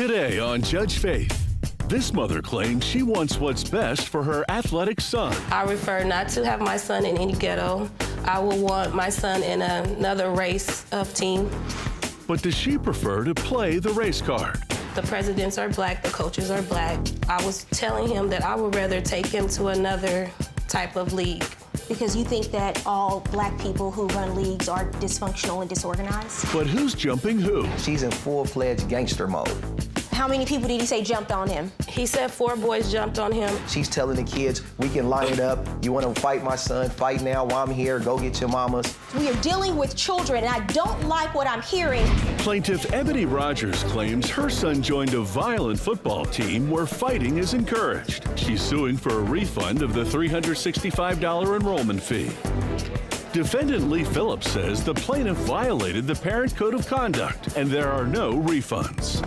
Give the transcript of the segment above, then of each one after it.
Today on Judge Faith, this mother claims she wants what's best for her athletic son. I prefer not to have my son in any ghetto. I would want my son in another race of team. But does she prefer to play the race card? The presidents are black, the coaches are black. I was telling him that I would rather take him to another type of league. Because you think that all black people who run leagues are dysfunctional and disorganized? But who's jumping who? She's in full-fledged gangster mode. How many people did he say jumped on him? He said 4 boys jumped on him. She's telling the kids, we can line it up. You want to fight my son? Fight now while I'm here. Go get your mamas. We are dealing with children, and I don't like what I'm hearing. Plaintiff Ebony Rogers claims her son joined a violent football team where fighting is encouraged. She's suing for a refund of the $365 enrollment fee. Defendant Lee Phillips says the plaintiff violated the parent code of conduct, and there are no refunds.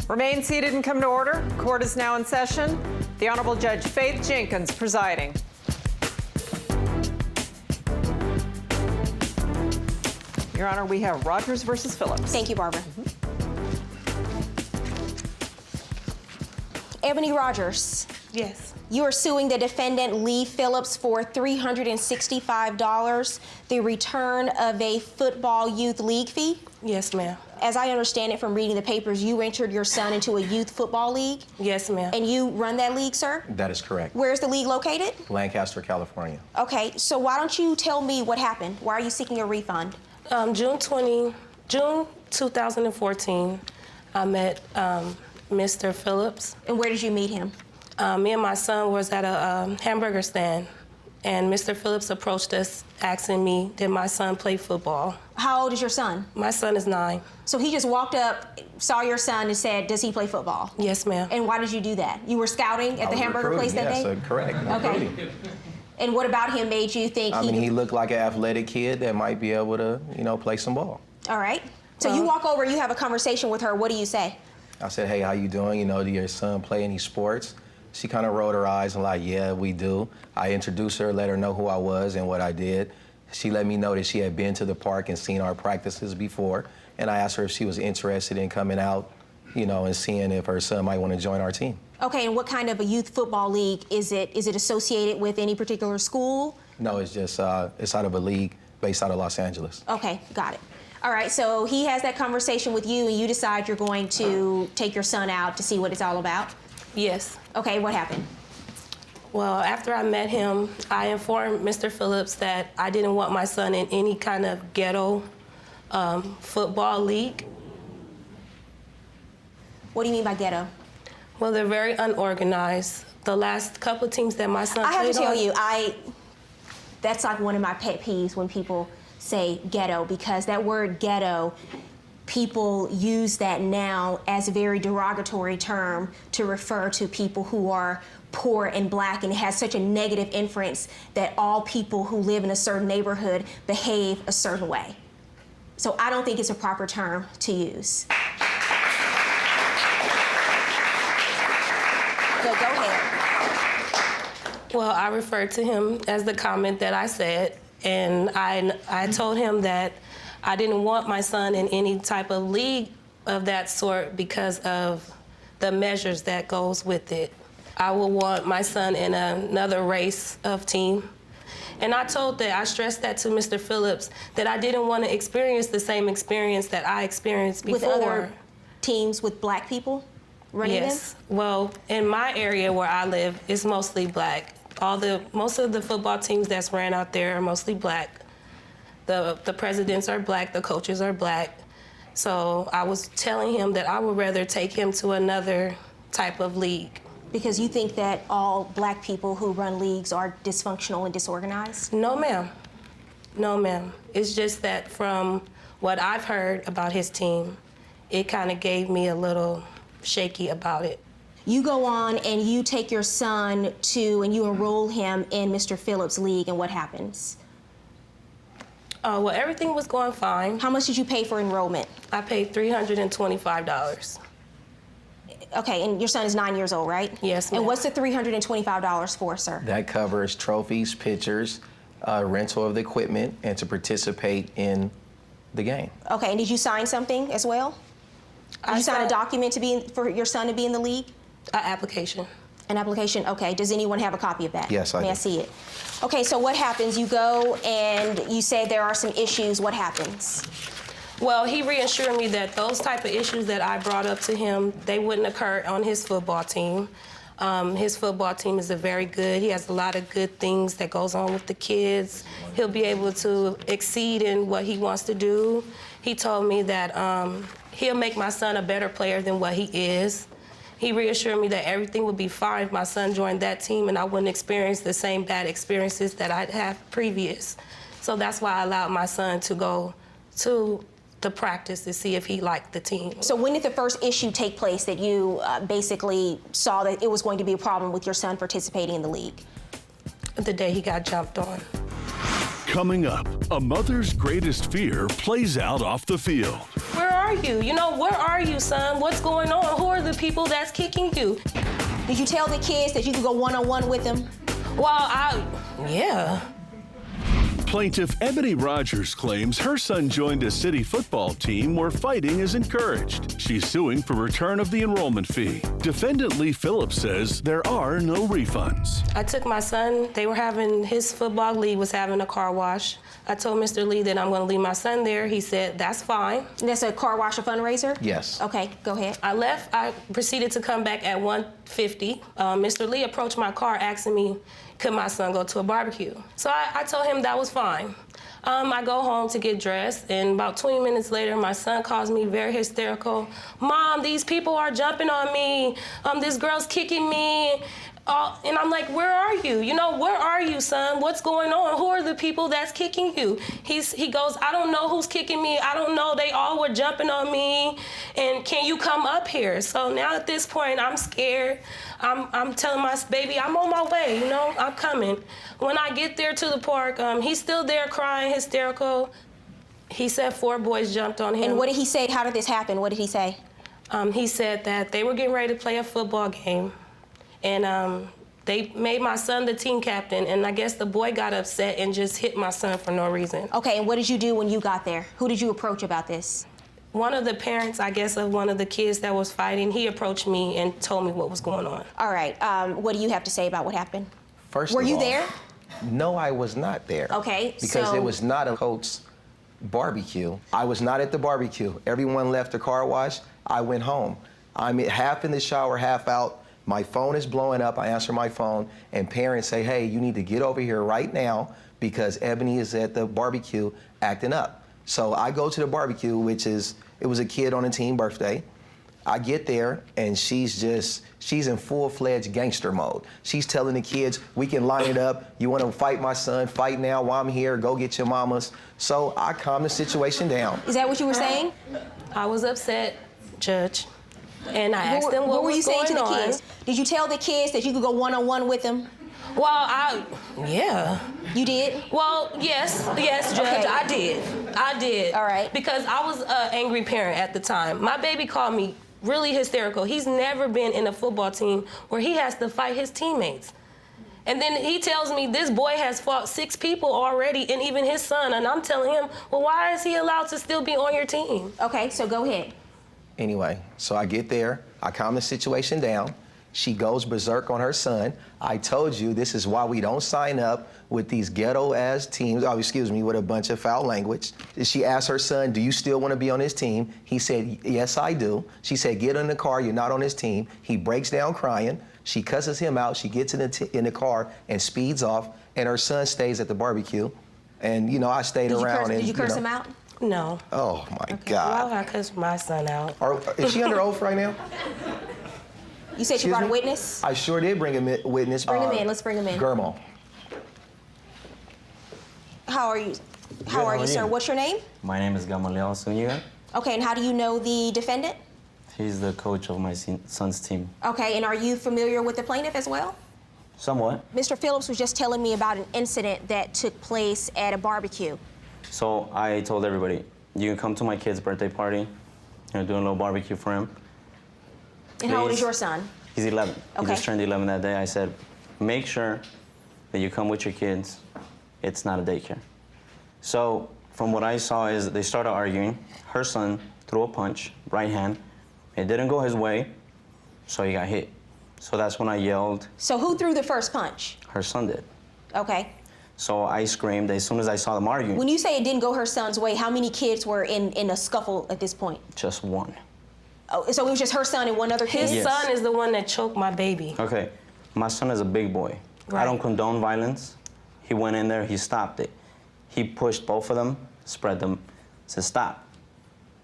Remain seated and come to order. Court is now in session. The Honorable Judge Faith Jenkins presiding. Your Honor, we have Rogers versus Phillips. Thank you, Barbara. Ebony Rogers. Yes. You are suing the defendant Lee Phillips for $365, the return of a football youth league fee? Yes, ma'am. As I understand it from reading the papers, you entered your son into a youth football league? Yes, ma'am. And you run that league, sir? That is correct. Where's the league located? Lancaster, California. Okay, so why don't you tell me what happened? Why are you seeking a refund? June 2014, I met Mr. Phillips. And where did you meet him? Me and my son was at a hamburger stand, and Mr. Phillips approached us asking me, did my son play football? How old is your son? My son is 9. So he just walked up, saw your son, and said, does he play football? Yes, ma'am. And why did you do that? You were scouting at the hamburger place that day? Yes, correct. Okay. And what about him made you think he looked like an athletic kid that might be able to, play some ball. All right. So you walk over, you have a conversation with her. What do you say? I said, hey, how you doing? Do your son play any sports? She kind of rolled her eyes and like, yeah, we do. I introduced her, let her know who I was and what I did. She let me know that she had been to the park and seen our practices before. And I asked her if she was interested in coming out, and seeing if her son might want to join our team. Okay, and what kind of a youth football league is it? Is it associated with any particular school? No, it's just, it's out of a league based out of Los Angeles. Okay, got it. All right, so he has that conversation with you and you decide you're going to take your son out to see what it's all about? Yes. Okay, what happened? Well, after I met him, I informed Mr. Phillips that I didn't want my son in any kind of ghetto football league. What do you mean by ghetto? Well, they're very unorganized. The last couple of teams that my son played on... I have to tell you, that's like one of my pet peeves when people say ghetto, because that word ghetto, people use that now as a very derogatory term to refer to people who are poor and black, and it has such a negative inference that all people who live in a certain neighborhood behave a certain way. So I don't think it's a proper term to use. So go ahead. Well, I referred to him as the comment that I said, and I told him that I didn't want my son in any type of league of that sort because of the measures that goes with it. I would want my son in another race of team. And I stressed that to Mr. Phillips, that I didn't want to experience the same experience that I experienced before. With other teams with black people running Yes. Well, in my area where I live, it's mostly black. Most of the football teams that's ran out there are mostly black. The presidents are black, the coaches are black. So I was telling him that I would rather take him to another type of league. Because you think that all black people who run leagues are dysfunctional and disorganized? No, ma'am. No, ma'am. It's just that from what I've heard about his team, it kind of gave me a little shaky about it. You go on and you take your son and you enroll him in Mr. Phillips' league, and what happens? Well, everything was going fine. How much did you pay for enrollment? I paid $325. Okay, and your son is 9 years old, right? Yes, ma'am. And what's the $325 for, sir? That covers trophies, pictures, rental of the equipment, and to participate in the game. Okay, and did you sign something as well? Did you sign a document for your son to be in the league? An application. An application, okay. Does anyone have a copy of that? Yes, I do. May I see it? Okay, so what happens? You go and you say there are some issues. What happens? Well, he reassured me that those type of issues that I brought up to him, they wouldn't occur on his football team. His football team is very good. He has a lot of good things that goes on with the kids. He'll be able to exceed in what he wants to do. He told me that he'll make my son a better player than what he is. He reassured me that everything would be fine if my son joined that team and I wouldn't experience the same bad experiences that I'd had previous. So that's why I allowed my son to go to the practice to see if he liked the team. So when did the first issue take place that you basically saw that it was going to be a problem with your son participating in the league? The day he got jumped on. Coming up, a mother's greatest fear plays out off the field. Where are you? Where are you, son? What's going on? Who are the people that's kicking you? Did you tell the kids that you could go one-on-one with them? Well, yeah. Plaintiff Ebony Rogers claims her son joined a city football team where fighting is encouraged. She's suing for return of the enrollment fee. Defendant Lee Phillips says there are no refunds. I took my son. His football league was having a car wash. I told Mr. Lee that I'm going to leave my son there. He said, that's fine. And that's a car wash, a fundraiser? Yes. Okay, go ahead. I left. I proceeded to come back at 1:50. Mr. Lee approached my car asking me, could my son go to a barbecue? So I told him that was fine. I go home to get dressed, and about 20 minutes later, my son calls me very hysterical. Mom, these people are jumping on me. This girl's kicking me. And I'm like, where are you? Where are you, son? What's going on? Who are the people that's kicking you? He goes, I don't know who's kicking me. I don't know. They all were jumping on me. And can you come up here? So now at this point, I'm scared. I'm telling my baby, I'm on my way, I'm coming. When I get there to the park, he's still there crying, hysterical. He said 4 boys jumped on him. And what did he say? How did this happen? What did he say? He said that they were getting ready to play a football game. And they made my son the team captain, and I guess the boy got upset and just hit my son for no reason. Okay, and what did you do when you got there? Who did you approach about this? One of the parents, I guess, of one of the kids that was fighting, he approached me and told me what was going on. All right, what do you have to say about what happened? First Were of you all, there? No, I was not there. Okay, Because so- it was not a Colts barbecue. I was not at the barbecue. Everyone left the car wash. I went home. I'm half in the shower, half out. My phone is blowing up. I answer my phone, and parents say, hey, you need to get over here right now because Ebony is at the barbecue acting up. So I go to the barbecue, it was a kid on a team birthday. I get there, and she's in full-fledged gangster mode. She's telling the kids, we can line it up. You want to fight my son? Fight now while I'm here. Go get your mamas. So I calm the situation down. Is that what you were saying? I was upset, Judge, and I asked them what were you was saying to going the on. kids? Did you tell the kids that you could go one-on-one with them? Well, yeah. You did? Well, yes, Judge, Okay. I did. All right. Because I was an angry parent at the time. My baby called me really hysterical. He's never been in a football team where he has to fight his teammates. And then he tells me this boy has fought 6 people already, and even his son, and I'm telling him, well, why is he allowed to still be on your team? Okay, so go ahead. Anyway, so I get there, I calm the situation down. She goes berserk on her son. I told you this is why we don't sign up with these ghetto-ass teams, with a bunch of foul language. She asked her son, do you still want to be on this team? He said, yes, I do. She said, get in the car, you're not on this team. He breaks down crying. She cusses him out. She gets in the car and speeds off, and her son stays at the barbecue. And, I stayed around. Did you curse him out? No. Oh, my Why God. would I cuss my son out? Is she under oath right now? You said you brought a witness? I sure did bring a witness. Bring him in. Let's bring him in. Germo. How are you? How are you, sir? What's your name? My name is Gamaliel Zuniga. Okay, and how do you know the defendant? He's the coach of my son's team. Okay, and are you familiar with the plaintiff as well? Somewhat. Mr. Phillips was just telling me about an incident that took place at a barbecue. So I told everybody, you can come to my kid's birthday party. Doing a little barbecue for him. And how old is Please. your son? He's 11. Okay. He just turned 11 that day. I said, make sure that you come with your kids. It's not a daycare. So from what I saw is they started arguing. Her son threw a punch, right hand, It didn't go his way, so he got hit. So that's when I yelled. So who threw the first punch? Her son did. Okay. So I screamed as soon as I saw them arguing. When you say it didn't go her son's way, how many kids were in a scuffle at this point? Just one. Oh, so it was just her son and one other kid? His son is the one that choked my baby. Okay, my son is a big boy. Right. I don't condone violence. He went in there, he stopped it. He pushed both of them, spread them, said stop.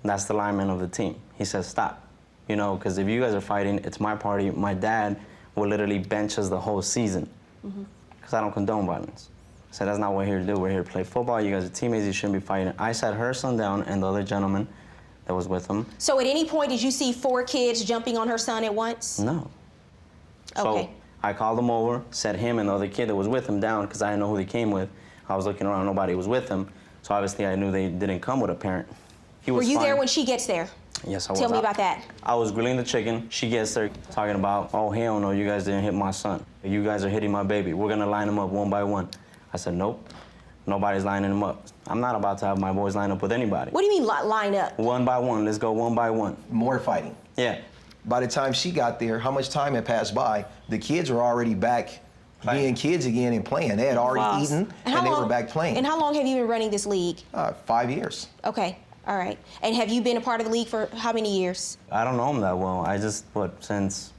That's the lineman of the team. He says stop. You know, because if you guys are fighting, it's my party. My dad will literally bench us the whole season. Because I don't condone violence. I said, that's not what we're here to do. We're here to play football. You guys are teammates. You shouldn't be fighting. I sat her son down and the other gentleman that was with him. So at any point, did you see 4 kids jumping on her son at once? No. Okay. So I called him over, set him and the other kid that was with him down because I didn't know who they came with. I was looking around, nobody was with him. So obviously I knew they didn't come with a parent. He was Were you fine. there when she gets there? Yes, I was. Tell me about that. I was grilling the chicken. She gets there talking about, oh, hell no, you guys didn't hit my son. You guys are hitting my baby. We're gonna line them up one by one. I said, nope, nobody's lining them up. I'm not about to have my boys line up with anybody. What do you mean line up? One by one, let's go one by one. More fighting. Yeah. By the time she got there, how much time had passed by? The kids were already back being kids again and playing. They had already eaten and they were back playing. And how long have you been running this league? 5 years. Okay, all right. And have you been a part of the league for how many years? I don't know him that well. I just, since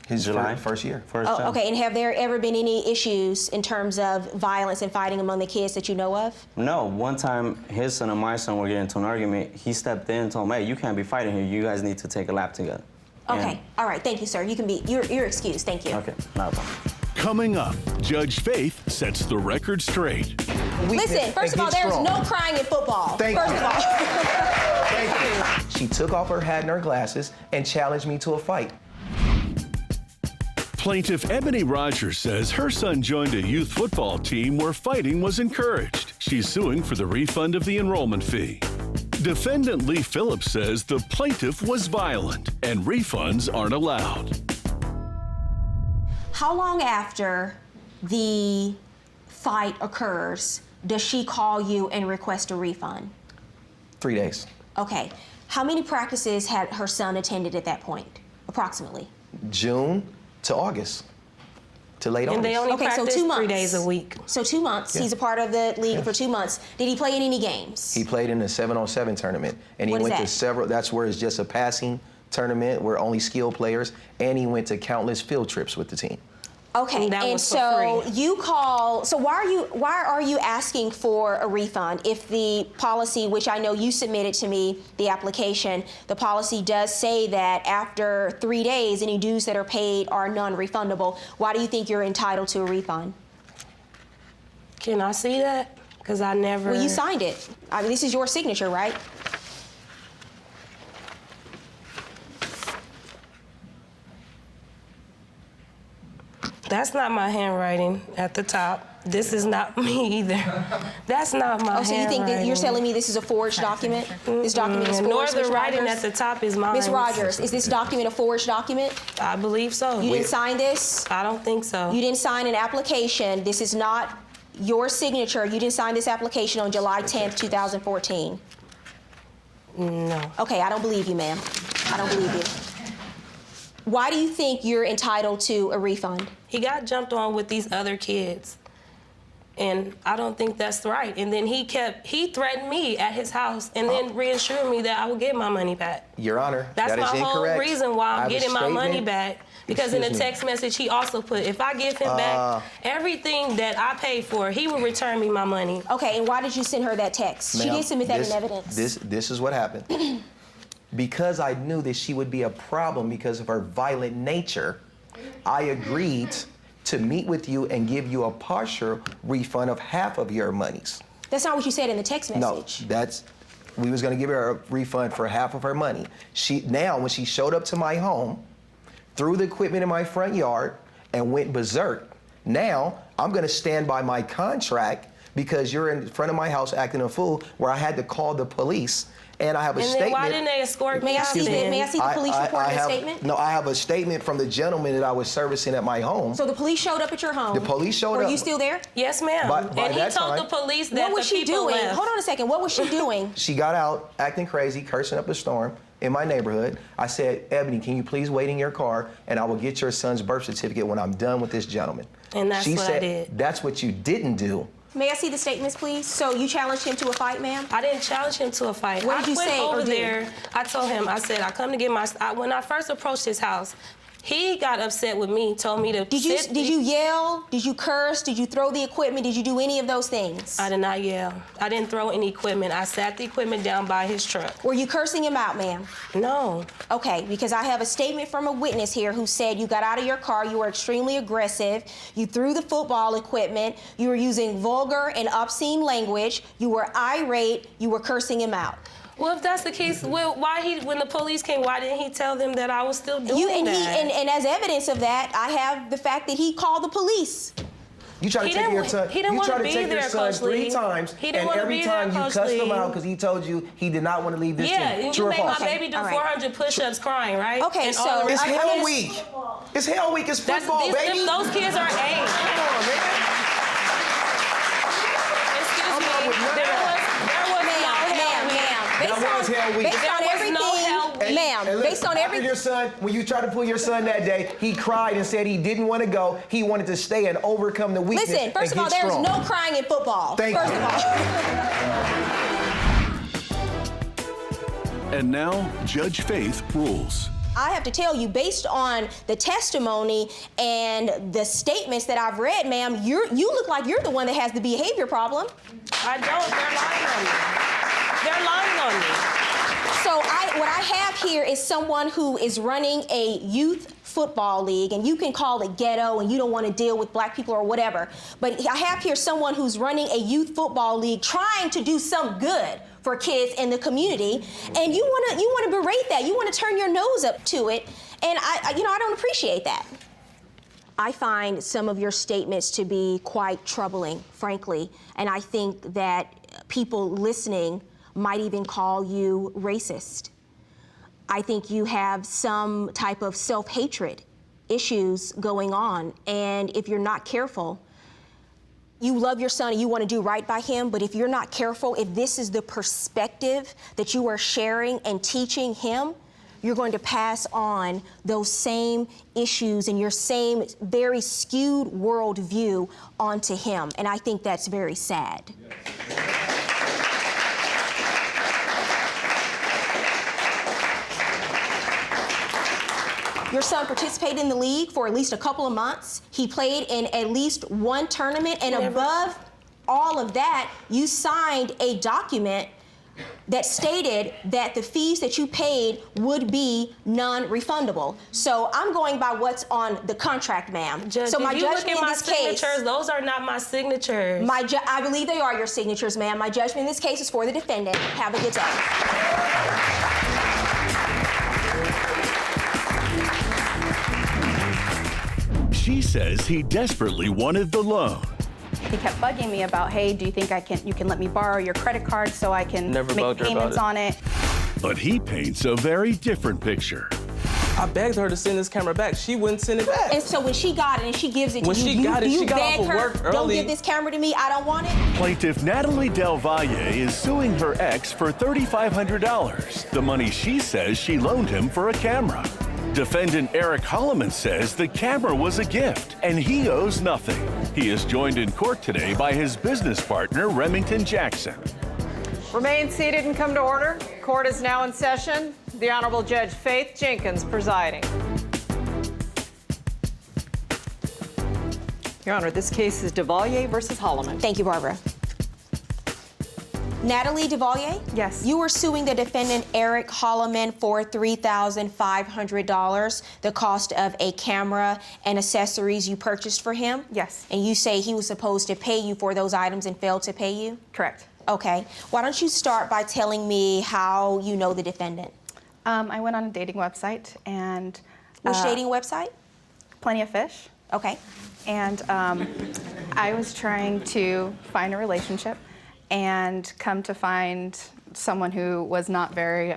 His July? first year. First Oh, time. okay, and have there ever been any issues in terms of violence and fighting among the kids that you know of? No, one time his son and my son were getting into an argument. He stepped in and told me, hey, you can't be fighting here. You guys need to take a lap together. Okay, And- all right, thank you, sir. You can be, you're excused, thank you. Okay, not a problem. Coming up, Judge Faith sets the record straight. Listen, first of all, there's no crying in football. Thank First you. of all. Thank you. She took off her hat and her glasses and challenged me to a fight. Plaintiff Ebony Rogers says her son joined a youth football team where fighting was encouraged. She's suing for the refund of the enrollment fee. Defendant Lee Phillips says the plaintiff was violent and refunds aren't allowed. How long after the fight occurs does she call you and request a refund? 3 days. Okay. How many practices had her son attended at that point, approximately? June to August. To late August. And they only Okay, so practice 2 months. 3 days a week. So 2 months. Yeah. He's a part of the league for 2 months. Did he play in any games? He played in the 7-on-7 tournament, and he What is went to that? several. That's where it's just a passing tournament where only skilled players, and he went to countless field trips with the team. Okay, That and was for so free. you call. So why are you asking for a refund if the policy, which I know you submitted to me, the application, the policy does say that after 3 days, any dues that are paid are non-refundable? Why do you think you're entitled to a refund? Can I see that? Because I never. Well, you signed it. I mean, this is your signature, right? That's not my handwriting at the top. This is not me either. That's not my Oh, so you think that handwriting. you're telling me this is a forged document? This document is forged, Nor the Ms. writing Rogers? at the top is mine. Ms. Rogers, is this document a forged document? I believe so. You didn't sign this? I don't think so. You didn't sign an application. This is not your signature. You didn't sign this application on July 10th, 2014. No. Okay, I don't believe you, ma'am. I don't believe you. Why do you think you're entitled to a refund? He got jumped on with these other kids. And I don't think that's right. And then he threatened me at his house and then reassured me that I would get my money back. Your Honor, That's that is my incorrect. whole reason why I I'm have a getting my money statement. back. Because in the Excuse me. text message, he also put, if I give him back everything that I paid for, he will return me my money. Okay, and why did you send her that text? She Ma'am, did submit that in evidence. This is what happened. Because I knew that she would be a problem because of her violent nature, I agreed to meet with you and give you a partial refund of half of your monies. That's not what you said in the text No, message. we was gonna give her a refund for half of her money. Now, when she showed up to my home, threw the equipment in my front yard and went berserk, now I'm gonna stand by my contract because you're in front of my house acting a fool, where I had to call the police. And I have a And statement. then why didn't they escort me out then? May I see the police report and statement? No, I have a statement from the gentleman that I was servicing at my home. So the police showed up at your home. The police showed Were up. you still there? Yes, ma'am. By And he that told time- the police that What was the she people doing? left. Hold on a second. What was she doing? She got out acting crazy, cursing up a storm in my neighborhood. I said, Ebony, can you please wait in your car and I will get your son's birth certificate when I'm done with this gentleman. And that's she what I said, did. That's what you didn't do. May I see the statements, please? So you challenged him to a fight, ma'am? I didn't challenge him to a fight. What did you I went say or over do? there. I told him, I said, I come to get my. When I first approached his house, he got upset with me, told me to. Did you yell? Did you curse? Did you throw the equipment? Did you do any of those things? I did not yell. I didn't throw any equipment. I sat the equipment down by his truck. Were you cursing him out, ma'am? No. Okay, because I have a statement from a witness here who said you got out of your car, you were extremely aggressive, you threw the football equipment, you were using vulgar and obscene language, you were irate, you were cursing him out. Well, if that's the case, well, when the police came, why didn't he tell them that I was still doing that? And as evidence of that, I have the fact that he called the police. You tried to take your son. He didn't you want tried to to be take your there, son Coach 3 Lee. times, He didn't and want to every be time there, you Coach cussed him Lee. out because he told you he did not want to leave this Yeah, team. you True or made my false? baby do All right. 400 push-ups crying, right? Okay, And so- all the It's rest- Hell Week. It's Hell Week. It's football, baby. Those kids are 8. Come on, man. Excuse me. not with none of There was Based That was Hell Week. Based There on was everything, no Hell Week. ma'am, And based on after everything. your son, when you tried to pull your son that day, he cried and said he didn't want to go. He wanted to stay and overcome the weakness. Listen, first of and all, get there's strong. no crying in football. Thank First you. of all. And now, Judge Faith rules. I have to tell you, based on the testimony and the statements that I've read, ma'am, you look like you're the one that has the behavior problem. I don't. They're lying on me. They're lying on me. So what I have here is someone who is running a youth football league, and you can call it ghetto and you don't want to deal with black people or whatever, but I have here someone who's running a youth football league trying to do some good for kids in the community, and you want to berate that. You want to turn your nose up to it, and I don't appreciate that. I find some of your statements to be quite troubling, frankly, and I think that people listening might even call you racist. I think you have some type of self-hatred issues going on, and if you're not careful, you love your son and you want to do right by him, but if you're not careful, if this is the perspective that you are sharing and teaching him, you're going to pass on those same issues and your same very skewed worldview onto him, and I think that's very sad. Your son participated in the league for at least a couple of months. He played in at least one tournament, and above all of that, you signed a document that stated that the fees that you paid would be non-refundable. So I'm going by what's on the contract, ma'am. Judge, so my if you look judgment at in my this case, signatures, those are not my signatures. I believe they are your signatures, ma'am. My judgment in this case is for the defendant. Have a good day. She says he desperately wanted the loan. He kept bugging me about, hey, do you think you can let me borrow your credit card so I can Never make bugged her payments about on it? But he paints a very different picture. I begged her to send this camera back. She wouldn't send it back. And so when she got it and she gives it When to you, she got it, you she got beg off of her, work don't early. give this camera to me, I don't want it. Plaintiff Natalie Del Valle is suing her ex for $3,500, the money she says she loaned him for a camera. Defendant Eric Holloman says the camera was a gift and he owes nothing. He is joined in court today by his business partner, Remington Jackson. Remain seated and come to order. Court is now in session. The Honorable Judge Faith Jenkins presiding. Your Honor, this case is DeValier versus Holloman. Thank you, Barbara. Natalie DeValier? Yes. You were suing the defendant Eric Holloman for $3,500, the cost of a camera and accessories you purchased for him? Yes. And you say he was supposed to pay you for those items and failed to pay you? Correct. Okay. Why don't you start by telling me how you know the defendant? I went on a dating website and... Which dating website? Plenty of Fish. Okay. And I was trying to find a relationship and come to find someone who was not very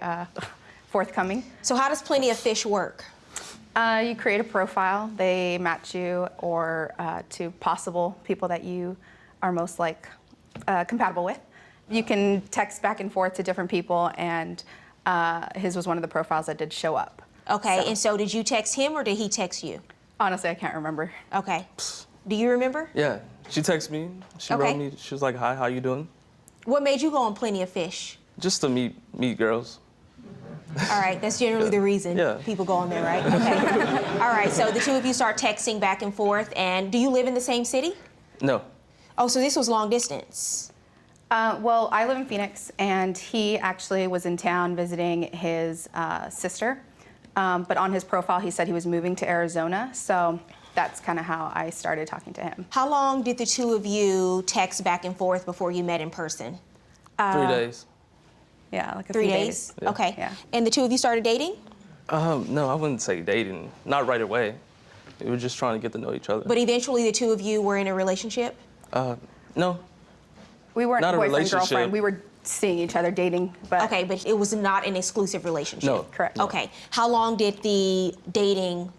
forthcoming. So how does Plenty of Fish work? You create a profile. They match you or to possible people that you are most compatible with. You can text back and forth to different people, and his was one of the profiles that did show up. Okay, and so did you text him or did he text you? Honestly, I can't remember. Okay. Do you remember? Yeah, she texted me. She Okay. wrote me. She was like, "Hi, how you doing?" What made you go on Plenty of Fish? Just to meet girls. All right, that's generally the reason Yeah. people go on there, right? Okay. All right, so the two of you start texting back and forth, and do you live in the same city? No. Oh, so this was long distance. Well, I live in Phoenix, and he actually was in town visiting his sister. But on his profile, he said he was moving to Arizona, so that's kind of how I started talking to him. How long did the two of you text back and forth before you met in person? 3 days. Yeah, like a 3 few days? Yeah. Okay. Yeah. And the two of you started dating? No, I wouldn't say dating. Not right away. We were just trying to get to know each other. But eventually the two of you were in a relationship? No. We weren't Not a boyfriend, relationship. girlfriend. We were seeing each other, dating, but Okay, but it was not an exclusive relationship? No. correct. Okay. How long did the dating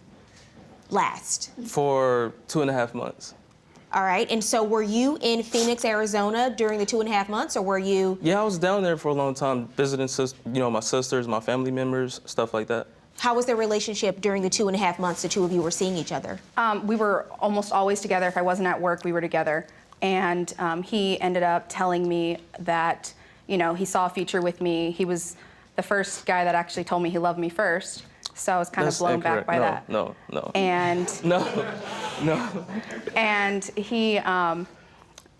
last? For 2.5 months. All right, and so were you in Phoenix, Arizona during the 2.5 months, or were you? Yeah, I was down there for a long time, visiting my sisters, my family members, stuff like that. How was their relationship during the 2.5 months the two of you were seeing each other? We were almost always together. If I wasn't at work, we were together. And he ended up telling me that, he saw a future with me. He was the first guy that actually told me he loved me first. So I was kind That's of blown incorrect. back by No, that. No. And No. and he, I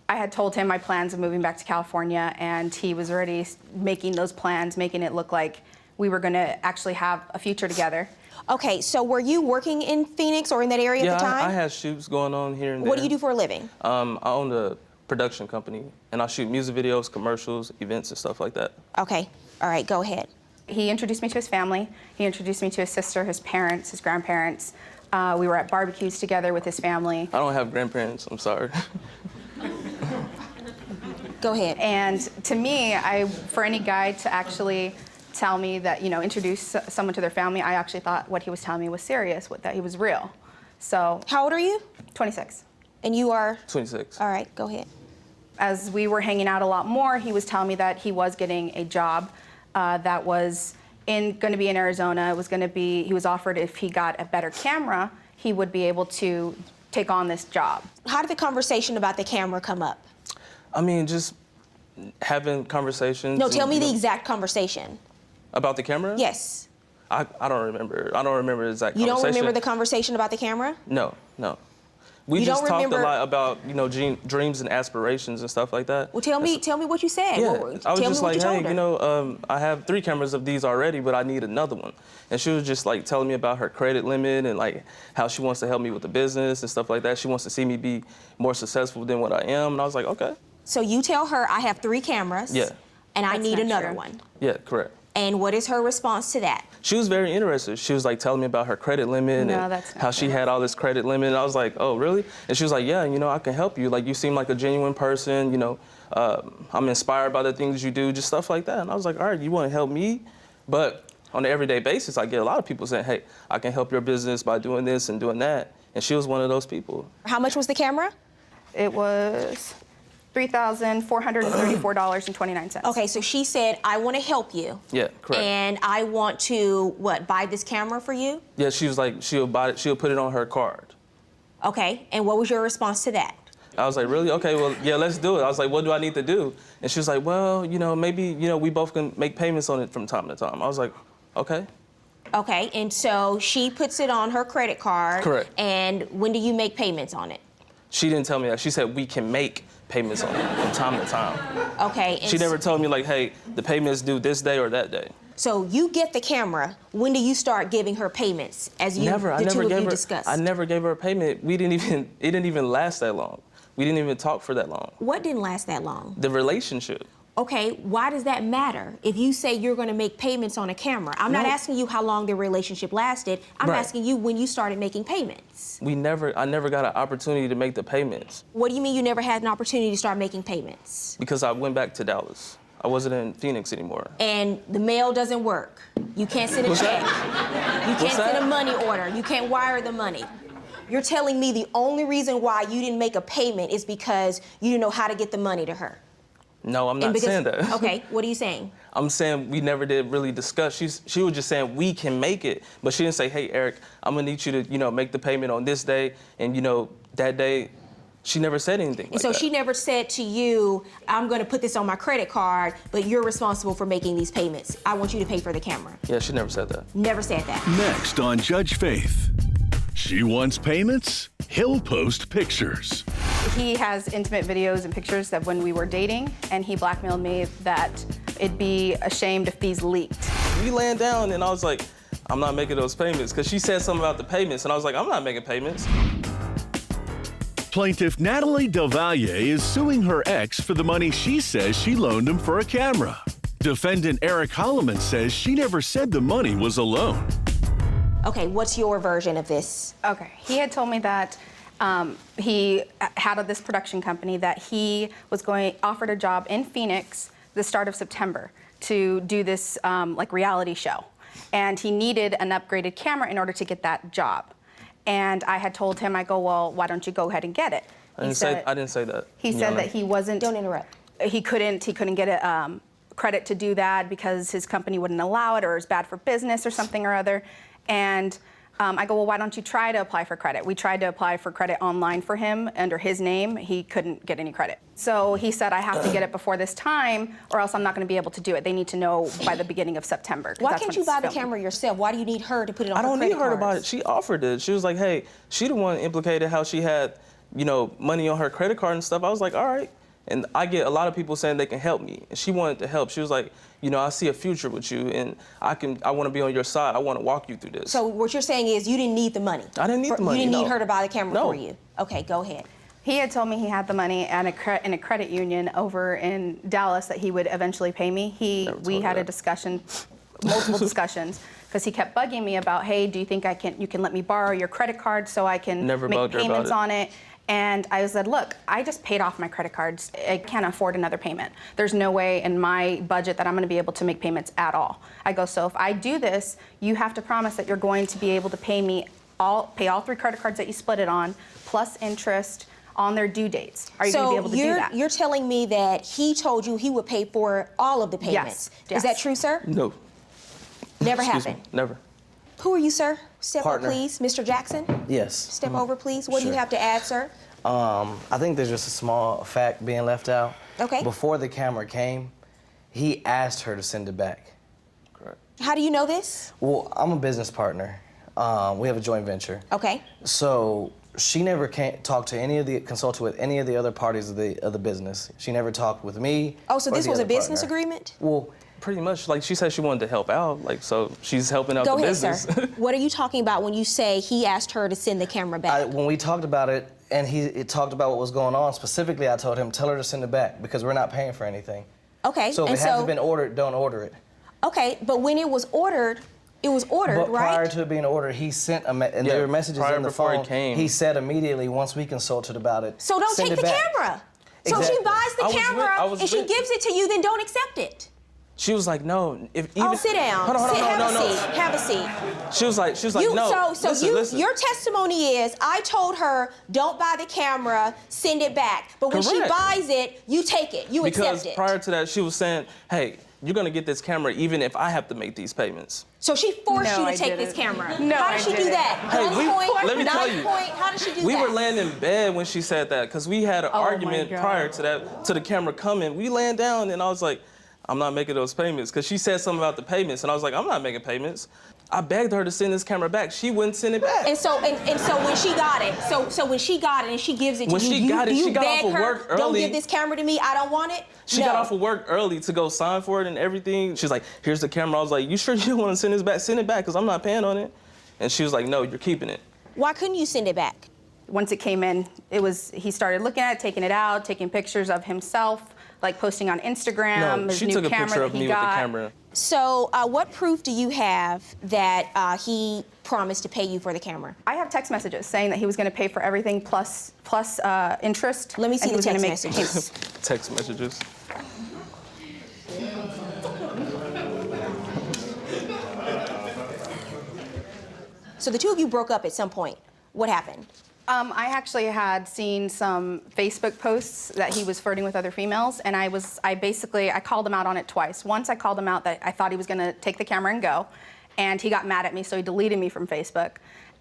had told him my plans of moving back to California, and he was already making those plans, making it look like we were going to actually have a future together. Okay, so were you working in Phoenix or in that area at the time? I had shoots going on here and there. What do you do for a living? I own a production company, and I shoot music videos, commercials, events, and stuff like that. Okay, all right, go ahead. He introduced me to his family. He introduced me to his sister, his parents, his grandparents. We were at barbecues together with his family. I don't have grandparents, I'm sorry. Go ahead. And to me, for any guy to actually tell me that, introduce someone to their family, I actually thought what he was telling me was serious, that he was real. So. How old are you? 26. And you are? 26. All right, go ahead. As we were hanging out a lot more, he was telling me that he was getting a job that was going to be in Arizona. He was offered if he got a better camera, he would be able to take on this job. How did the conversation about the camera come up? I mean, just having conversations. No, tell me the exact conversation. About the camera? Yes. I don't remember. I don't remember the exact You conversation. don't remember the conversation about the camera? No. We You just don't talked remember- a lot about, dreams and aspirations and stuff like that. Well, tell me what you said. Yeah, Well, I was tell just me what like, you told her. I have 3 cameras of these already, but I need another one. And she was just like telling me about her credit limit and like how she wants to help me with the business and stuff like that. She wants to see me be more successful than what I am. And I was like, okay. So you tell her I have 3 cameras. Yeah. And I That's need not another true. one. Yeah, correct. And what is her response to that? She was very interested. She was like telling me about her credit limit No, and that's not how she true. had all this credit limit. And I was like, oh, really? And she was like, yeah, I can help you. Like, you seem like a genuine person. I'm inspired by the things you do, just stuff like that. And I was like, all right, you want to help me? But on an everyday basis, I get a lot of people saying, hey, I can help your business by doing this and doing that. And she was one of those people. How much was the camera? It was $3,434.29. Okay, so she said, I want to help you. Yeah, correct. And I want to, buy this camera for you? Yeah, she was like, she'll put it on her card. Okay, and what was your response to that? I was like, really? Okay, well, yeah, let's do it. I was like, what do I need to do? And she was like, well, maybe, we both can make payments on it from time to time. I was like, okay. Okay, and so she puts it on her credit card. Correct. And when do you make payments on it? She didn't tell me that. She said we can make payments on it from time to time. Okay. And She never told me like, hey, the payment's due this day or that day. So you get the camera. When do you start giving her payments? As you, Never. I the never two of gave you her. discussed. I never gave her a payment. It didn't even last that long. We didn't even talk for that long. What didn't last that long? The relationship. Okay, why does that matter? If you say you're going to make payments on a camera, I'm not asking you how long the relationship lasted. I'm asking you when you started making payments. I never got an opportunity to make the payments. What do you mean you never had an opportunity to start making payments? Because I went back to Dallas. I wasn't in Phoenix anymore. And the mail doesn't work. You can't send a check. You can't send a money order. You can't wire the money. You're telling me the only reason why you didn't make a payment is because you didn't know how to get the money to her. No, I'm not saying that. Okay, what are you saying? I'm saying we never did really discuss. She was just saying we can make it, but she didn't say, hey, Eric, I'm gonna need you to, make the payment on this day, and that day. She never said anything like so that. She never said to you, I'm gonna put this on my credit card, but you're responsible for making these payments. I want you to pay for the camera. Yeah, she never said that. Never said that. Next on Judge Faith. She wants payments, he'll post pictures. He has intimate videos and pictures of when we were dating, and he blackmailed me that it'd be ashamed if these leaked. We laying down, and I was like, I'm not making those payments, because she said something about the payments, and I was like, I'm not making payments. Plaintiff Natalie Delvallier is suing her ex for the money she says she loaned him for a camera. Defendant Eric Holloman says she never said the money was a loan. Okay, what's your version of this? Okay, he had told me that he had this production company that he was offered a job in Phoenix the start of September to do this reality show. And he needed an upgraded camera in order to get that job. And I had told him, I go, well, why don't you go ahead and get it? I didn't say that. He said that he wasn't. Don't interrupt. He couldn't get a credit to do that because his company wouldn't allow it, or it was bad for business or something or other. And I go, well, why don't you try to apply for credit? We tried to apply for credit online for him under his name. He couldn't get any credit. So he said, I have to get it before this time, or else I'm not going to be able to do it. They need to know by the beginning of September. Why can't you buy the camera yourself? Why do you need her to put it on her credit I don't need her to buy cards? it. She offered it. She was like, hey, she the one implicated how she had, money on her credit card and stuff. I was like, all right. And I get a lot of people saying they can help me. And she wanted to help. She was like, I see a future with you, and I want to be on your side. I want to walk you through this. So what you're saying is you didn't need the money? I didn't need the money, You didn't no. need her to buy the camera No. for you? Okay, go ahead. He had told me he had the money in a credit union over in Dallas that he would eventually pay me. We had a discussion, multiple discussions, because he kept bugging me about, hey, do you think you can let me borrow your credit card so I can make payments on it? And I said, look, I just paid off my credit cards. I can't afford another payment. There's no way in my budget that I'm going to be able to make payments at all. I go, so if I do this, you have to promise that you're going to be able to pay all 3 credit cards that you split it on, plus interest on their due dates. Are you going to be able to do that? You're telling me that he told you he would pay for all of the payments. Yes. Is that true, sir? No. Never Excuse happened? me. Never. Who are you, sir? Step Partner. up, please. Mr. Jackson? Yes. Step over, please. What do you Sure. have to add, sir? I think there's just a small fact being left out. Okay. Before the camera came, he asked her to send it back. Correct. How do you know this? Well, I'm a business partner. We have a joint venture. Okay. So she never talked to consulted with any of the other parties of the business. She never talked with me. Oh, so or this the was a other business partner. agreement? Well, Pretty much, like she said she wanted to help out, so she's helping out Go the ahead, business. sir. What are you talking about when you say he asked her to send the camera back? when we talked about it, and he talked about what was going on, specifically I told him, tell her to send it back because we're not paying for anything. Okay. So if and it hasn't been ordered, don't order it. Okay, but when it was ordered, But right? prior to it being ordered, he sent and there were messages prior in the before phone. it came. He said immediately once we consulted about it. So don't send take it the back. camera. So Exactly. she buys the camera and she gives it to you, then don't accept it. She was like, no. Sit down. Hold on, Have a seat. She was like, no. Listen. Your testimony is, I told her, don't buy the camera, send it back. But when she Correct. buys it, you take it, you accept Because it. prior to that, she was saying, hey, you're gonna get this camera even if I have to make these payments. So she forced No, you to I take this didn't. camera. No, How I did she do didn't. that? Hey, Gunpoint, let me tell knife you. point? How did she do We that? were laying in bed when she said that because we had an Oh, my argument God. prior to that, to the camera coming. We laying down and I was like, I'm not making those payments because she said something about the payments and I was like, I'm not making payments. I begged her to send this camera back. She wouldn't send it back. And so when she got it, so when she got it and she gives it to When you, she got it, you she got beg off of her, work don't early. give this camera to me, I don't want it? She No. got off of work early to go sign for it and everything. She's like, here's the camera. I was like, you sure you don't want to send this back? Send it back because I'm not paying on it. And she was like, no, you're keeping it. Why couldn't you send it back? Once it came in, he started looking at it, taking it out, taking pictures of himself, like posting on Instagram. No, his she new took a camera picture that of he me with the got. camera. So what proof do you have that he promised to pay you for the camera? I have text messages saying that he was going to pay for everything plus interest. Let me see and he the was gonna text make messages. Text messages. So the two of you broke up at some point. What happened? I actually had seen some Facebook posts that he was flirting with other females, and I called him out on it twice. Once I called him out that I thought he was going to take the camera and go, and he got mad at me, so he deleted me from Facebook.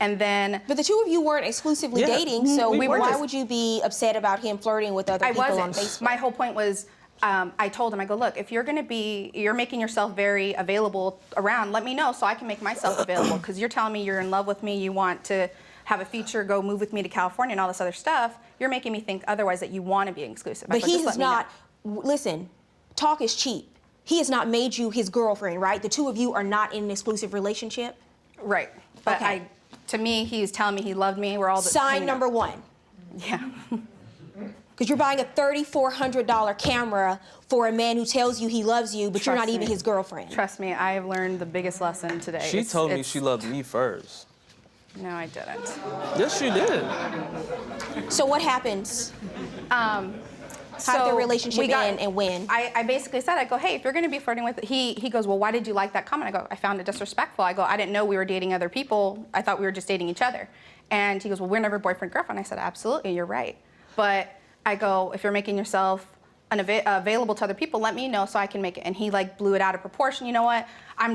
And then... But the two of you weren't exclusively dating, so why would you be upset about him flirting with other people on Facebook? My whole point was, I told him, I go, look, if you're making yourself very available around, let me know so I can make myself available, because you're telling me you're in love with me, you want to have a future, go move with me to California and all this other stuff. You're making me think otherwise that you want to be exclusive. But he has not, listen, talk is cheap. He has not made you his girlfriend, right? The two of you are not in an exclusive relationship? Right. But okay. To me, he was telling me he loved me. We're all the Sign number one. Yeah. Because you're buying a $3,400 camera for a man who tells you he loves you, but you're not even his girlfriend. Trust me, I have learned the biggest lesson today. She told me she loved me first. No, I didn't. Yes, she did. So what happens? How did the relationship end and when? I basically said, I go, hey, if you're going to be flirting with, he goes, well, why did you like that comment? I go, I found it disrespectful. I go, I didn't know we were dating other people. I thought we were just dating each other. And he goes, well, we're never boyfriend, girlfriend. I said, absolutely, you're right. But I go, if you're making yourself available to other people, let me know so I can make it. And he like blew it out of proportion. You know what? I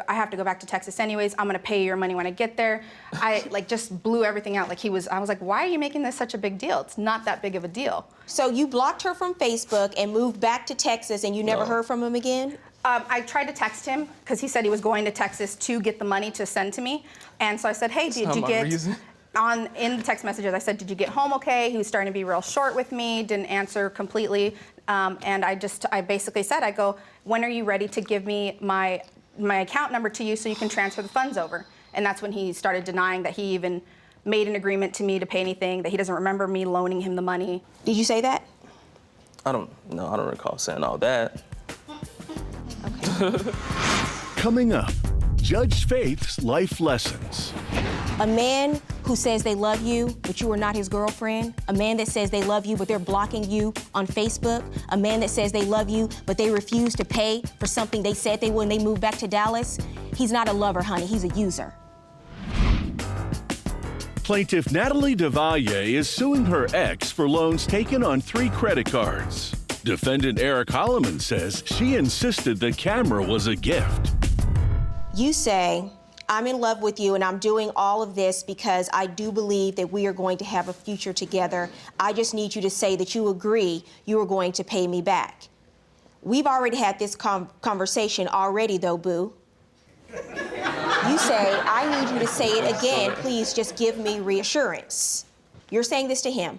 have to go back to Texas anyways. I'm gonna pay your money when I get there. I like just blew everything out. I was like, why are you making this such a big deal? It's not that big of a deal. So you blocked her from Facebook and moved back to Texas and you never heard from him again? I tried to text him because he said he was going to Texas to get the money to send to me. And so I said, hey, did you get... In the text messages, I said, did you get home okay? He was starting to be real short with me, didn't answer completely. And I basically said, I go, when are you ready to give me my account number to you so you can transfer the funds over? And that's when he started denying that he even made an agreement to me to pay anything, that he doesn't remember me loaning him the money. Did you say that? I don't recall saying all that. Okay. Coming up, Judge Faith's life lessons. A man who says they love you, but you are not his girlfriend. A man that says they love you, but they're blocking you on Facebook. A man that says they love you, but they refuse to pay for something they said they would when they moved back to Dallas. He's not a lover, honey. He's a user. Plaintiff Natalie DeValier is suing her ex for loans taken on 3 credit cards. Defendant Eric Holloman says she insisted the camera was a gift. You say, I'm in love with you and I'm doing all of this because I do believe that we are going to have a future together. I just need you to say that you agree you are going to pay me back. We've already had this conversation already though, boo. You say, I need you to say it again. Please just give me reassurance. You're saying this to him.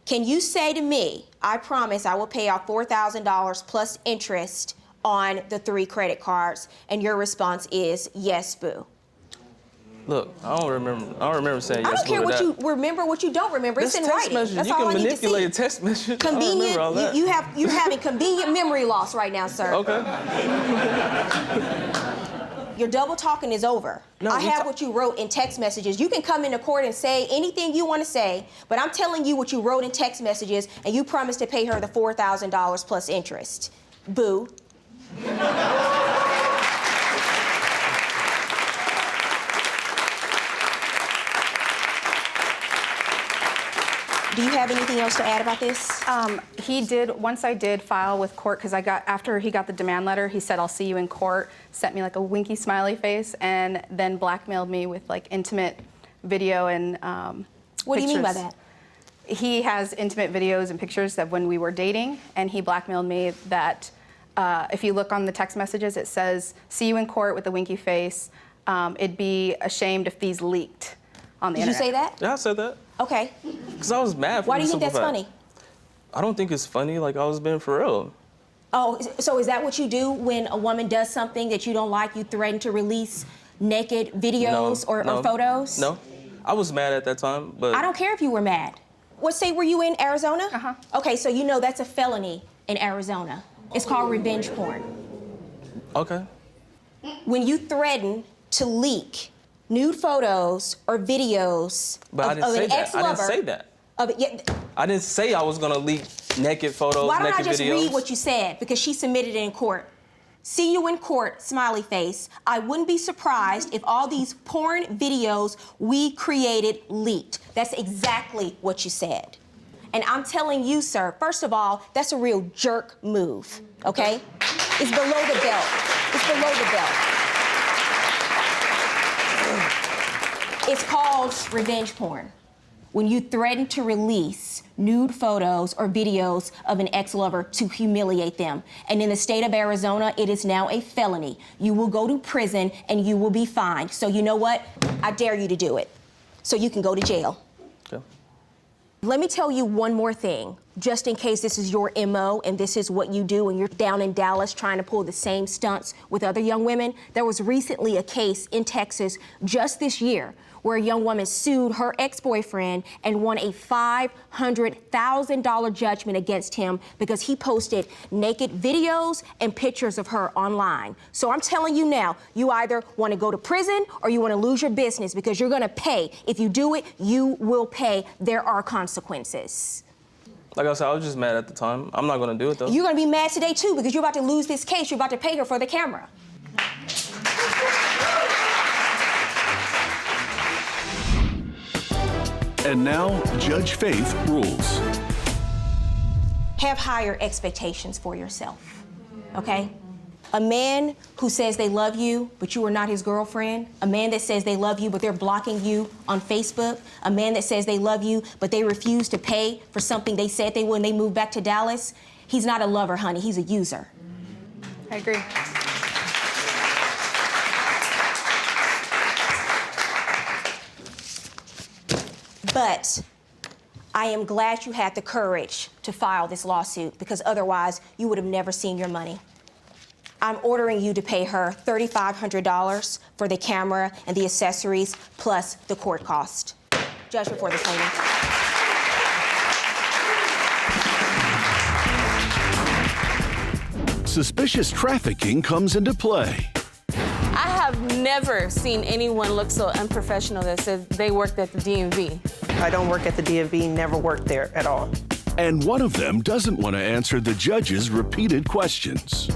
Can you say to me, I promise I will pay off $4,000 plus interest on the 3 credit cards? And your response is, yes, boo. Look, I don't remember saying yes. I don't care what you remember, what you don't remember. It's in writing. That's all I need to see. You can manipulate a text message. Convenient. You're having convenient memory loss right now, sir. Okay. Your double talking is over. No, I have what you wrote in text messages. You can come into court and say anything you want to say, but I'm telling you what you wrote in text messages, and you promised to pay her the $4,000 plus interest. Boo. Do you have anything else to add about this? He did, once I did file with court, because after he got the demand letter, he said, I'll see you in court, sent me like a winky smiley face, and then blackmailed me with like intimate video and What do you mean by pictures. that? He has intimate videos and pictures of when we were dating, and he blackmailed me that if you look on the text messages, it says, see you in court with a winky face. It'd be ashamed if these leaked on the internet. Did you say that? Yeah, I said that. Okay. Because I was mad for Why do you think that's funny? I don't think it's funny. Like, I was being for real. Oh, so is that what you do when a woman does something that you don't like? You threaten to release naked videos or photos? No. I was mad at that time, but... I don't care if you were mad. What state were you in, Arizona? Uh-huh. Okay, so you know that's a felony in Arizona. It's called revenge porn. Okay. When you threaten to leak nude photos or videos But of I an didn't say that. I ex-lover. didn't say that. Yeah, I didn't say I was gonna leak naked photos, why don't I naked just videos. read what you said? Because she submitted it in court. See you in court, smiley face. I wouldn't be surprised if all these porn videos we created leaked. That's exactly what you said. And I'm telling you, sir, first of all, that's a real jerk move, okay? It's below the belt. It's below the belt. It's called revenge porn. When you threaten to release nude photos or videos of an ex-lover to humiliate them. And in the state of Arizona, it is now a felony. You will go to prison and you will be fined. So you know what? I dare you to do it. So you can go to jail. Okay. Let me tell you one more thing, just in case this is your MO and this is what you do and you're down in Dallas trying to pull the same stunts with other young women. There was recently a case in Texas just this year where a young woman sued her ex-boyfriend and won a $500,000 judgment against him because he posted naked videos and pictures of her online. So I'm telling you now, you either want to go to prison or you want to lose your business because you're going to pay. If you do it, you will pay. There are consequences. Like I said, I was just mad at the time. I'm not gonna do it though. You're going to be mad today too because you're about to lose this case. You're about to pay her for the camera. And now, Judge Faith rules. Have higher expectations for yourself, okay? A man who says they love you, but you are not his girlfriend, a man that says they love you, but they're blocking you on Facebook, a man that says they love you, but they refuse to pay for something they said they would when they moved back to Dallas, he's not a lover, honey, he's a user. I agree. But I am glad you had the courage to file this lawsuit because otherwise you would have never seen your money. I'm ordering you to pay her $3,500 for the camera and the accessories plus the court cost. Judgment for the plaintiff. Suspicious trafficking comes into play. I have never seen anyone look so unprofessional that says they worked at the DMV. I don't work at the DMV, never worked there at all. And one of them doesn't want to answer the judge's repeated questions.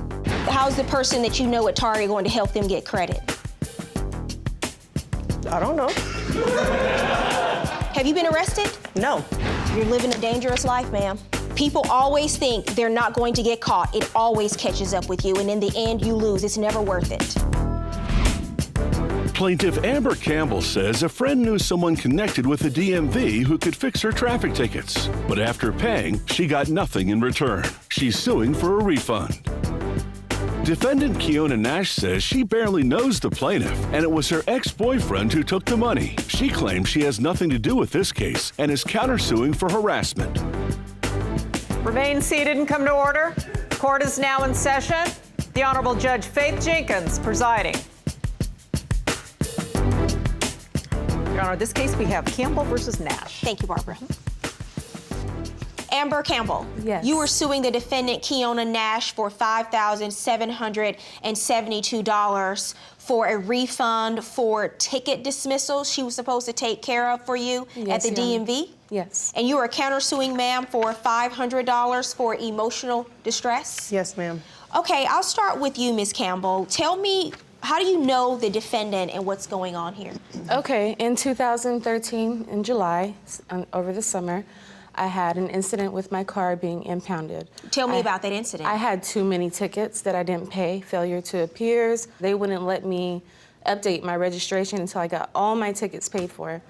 How's the person that you know at Target going to help them get credit? I don't know. Have you been arrested? No. You're living a dangerous life, ma'am. People always think they're not going to get caught. It always catches up with you, and in the end, you lose. It's never worth it. Plaintiff Amber Campbell says a friend knew someone connected with the DMV who could fix her traffic tickets. But after paying, she got nothing in return. She's suing for a refund. Defendant Keona Nash says she barely knows the plaintiff, and it was her ex-boyfriend who took the money. She claims she has nothing to do with this case and is countersuing for harassment. Remain seated and come to order. Court is now in session. The Honorable Judge Faith Jenkins presiding. Your Honor, in this case we have Campbell versus Nash. Thank you, Barbara. Amber Campbell, Yes. You were suing the defendant Keona Nash for $5,772 for a refund for ticket dismissals she was supposed to take care of for you Yes, at the Your Honor. DMV? Yes. And you are countersuing, ma'am, for $500 for emotional distress? Yes, ma'am. Okay, I'll start with you, Ms. Campbell. Tell me, how do you know the defendant and what's going on here? Okay, in 2013, in July, over the summer, I had an incident with my car being impounded. Tell me about that incident. I had too many tickets that I didn't pay, failure to appears. They wouldn't let me update my registration until I got all my tickets paid for.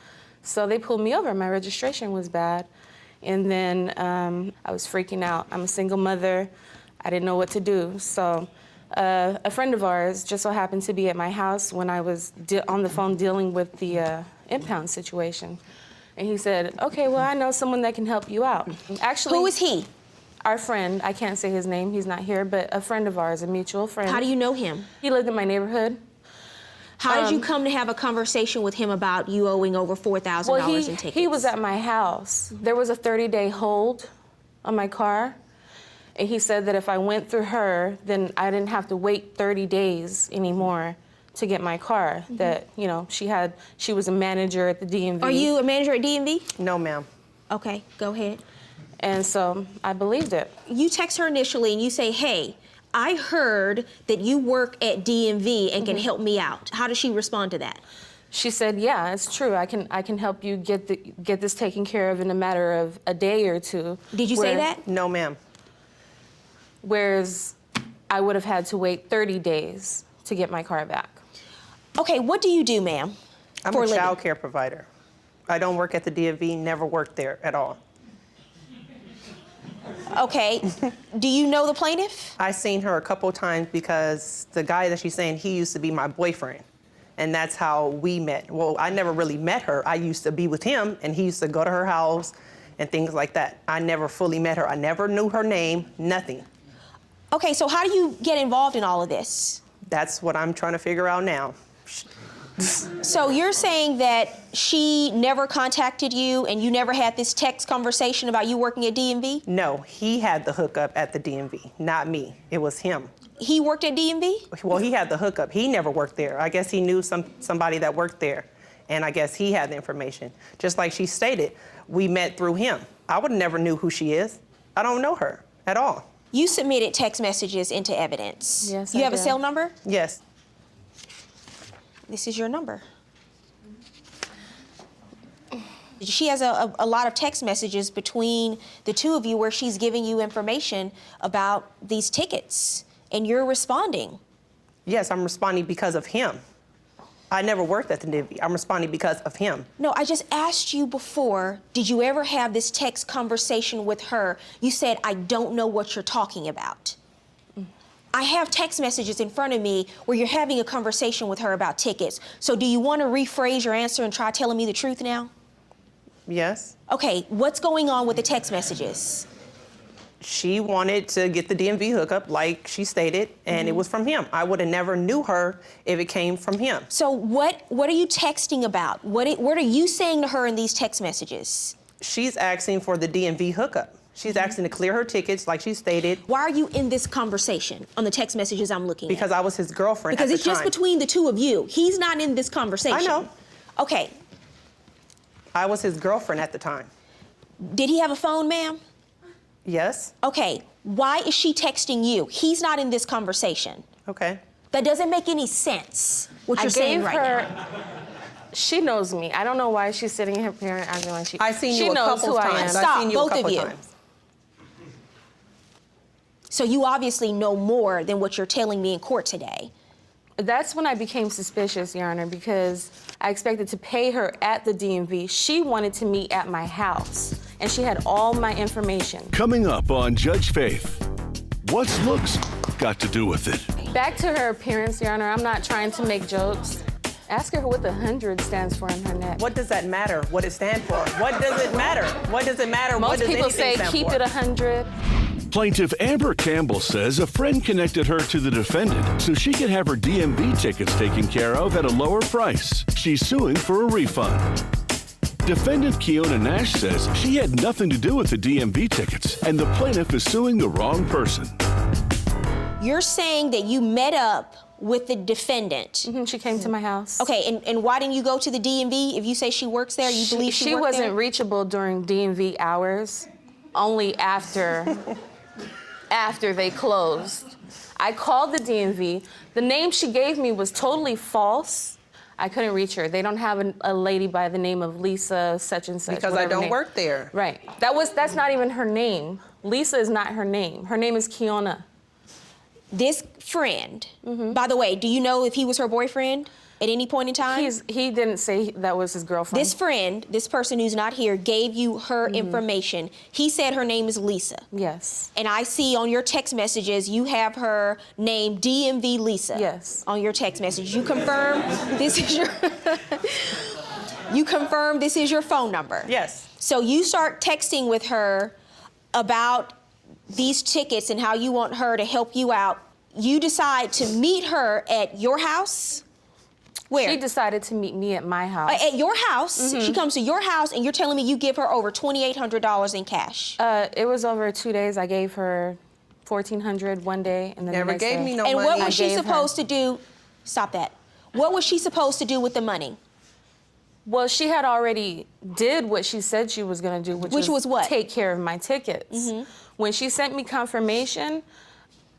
So they pulled me over. My registration was bad. And then I was freaking out. I'm a single mother. I didn't know what to do. So a friend of ours just so happened to be at my house when I was on the phone dealing with the impound situation. And he said, okay, well, I know someone that can help you out. Actually, Who is he? Our friend. I can't say his name. He's not here, but a friend of ours, a mutual friend. How do you know him? He lived in my neighborhood. How did you come to have a conversation with him about you owing over $4,000 in tickets? He was at my house. There was a 30-day hold on my car. And he said that if I went through her, then I didn't have to wait 30 days anymore to get my car. That, you know, she was a manager at the DMV. Are you a manager at DMV? No, ma'am. Okay, go ahead. And so I believed it. You text her initially and you say, hey, I heard that you work at DMV and can help me out. How does she respond to that? She said, yeah, it's true. I can help you get this taken care of in a matter of a day or two. Did you say that? No, ma'am. Whereas I would have had to wait 30 days to get my car back. Okay, what do you do, ma'am? I'm a child care provider. I don't work at the DMV, never worked there at all. Okay, do you know the plaintiff? I seen her a couple times because the guy that she's saying, he used to be my boyfriend. And that's how we met. Well, I never really met her. I used to be with him, and he used to go to her house and things like that. I never fully met her. I never knew her name, nothing. Okay, so how do you get involved in all of this? That's what I'm trying to figure out now. So you're saying that she never contacted you and you never had this text conversation about you working at DMV? No, he had the hookup at the DMV, not me. It was him. He worked at DMV? Well, he had the hookup. He never worked there. I guess he knew somebody that worked there, and I guess he had the information. Just like she stated, we met through him. I would never knew who she is. I don't know her at all. You submitted text messages into evidence. Yes, You I have a did. cell number? Yes. This is your number. She has a lot of text messages between the two of you where she's giving you information about these tickets, and you're responding. Yes, I'm responding because of him. I never worked at the DMV. I'm responding because of him. No, I just asked you before, did you ever have this text conversation with her? You said, I don't know what you're talking about. I have text messages in front of me where you're having a conversation with her about tickets. So do you want to rephrase your answer and try telling me the truth now? Yes. Okay, what's going on with the text messages? She wanted to get the DMV hookup, like she stated, and it was from him. I would have never knew her if it came from him. So what are you texting about? What are you saying to her in these text messages? She's asking for the DMV hookup. She's asking to clear her tickets, like she stated. Why are you in this conversation on the text messages I'm looking at? Because I was his girlfriend Because at it's the just time. between the two of you. He's not in this conversation. I know. Okay. I was his girlfriend at the time. Did he have a phone, ma'am? Yes. Okay. Why is she texting you? He's not in this conversation. Okay. That doesn't make any sense, what you're saying right now. She knows me. I don't know why she's sitting here acting like I seen you a knows couple who I am. times. Stop, I seen you both a couple of you. times. So you obviously know more than what you're telling me in court today. That's when I became suspicious, Your Honor, because I expected to pay her at the DMV. She wanted to meet at my house, and she had all my information. Coming up on Judge Faith, what's looks got to do with it? Back to her appearance, Your Honor, I'm not trying to make jokes. Ask her what the 100 stands for in her neck. What does that matter? What it stands for? What does it matter? What does it matter? What Most does people anything say stand keep for? it 100. Plaintiff Amber Campbell says a friend connected her to the defendant so she could have her DMV tickets taken care of at a lower price. She's suing for a refund. Defendant Keona Nash says she had nothing to do with the DMV tickets, and the plaintiff is suing the wrong person. You're saying that you met up with the defendant. She came to my house. Okay, and why didn't you go to the DMV? If you say she works there, you believe she worked wasn't there? reachable during DMV hours, only after they closed. I called the DMV. The name she gave me was totally false. I couldn't reach her. They don't have a lady by the name of Lisa such and such. Because I don't work there. Right. That's not even her name. Lisa is not her name. Her name is Keona. This friend, by the way, do you know if he was her boyfriend at any point in time? He didn't say that was his girlfriend. This friend, this person who's not here, gave you her information. He said her name is Lisa. Yes. And I see on your text messages you have her name DMV Lisa. Yes. On your text message. You confirm this is your You confirm this is your phone number. Yes. So you start texting with her about these tickets and how you want her to help you out. You decide to meet her at your house? Where? She decided to meet me at my house. At your house. She comes to your house and you're telling me you give her over $2,800 in cash. It was over 2 days. I gave her $1,400 one day, and then Never the next gave day. me no And money. what was she gave her. supposed to do? Stop that. What was she supposed to do with the money? Well, she had already did what she said she was going to do, which was what? Take care of my tickets. When she sent me confirmation,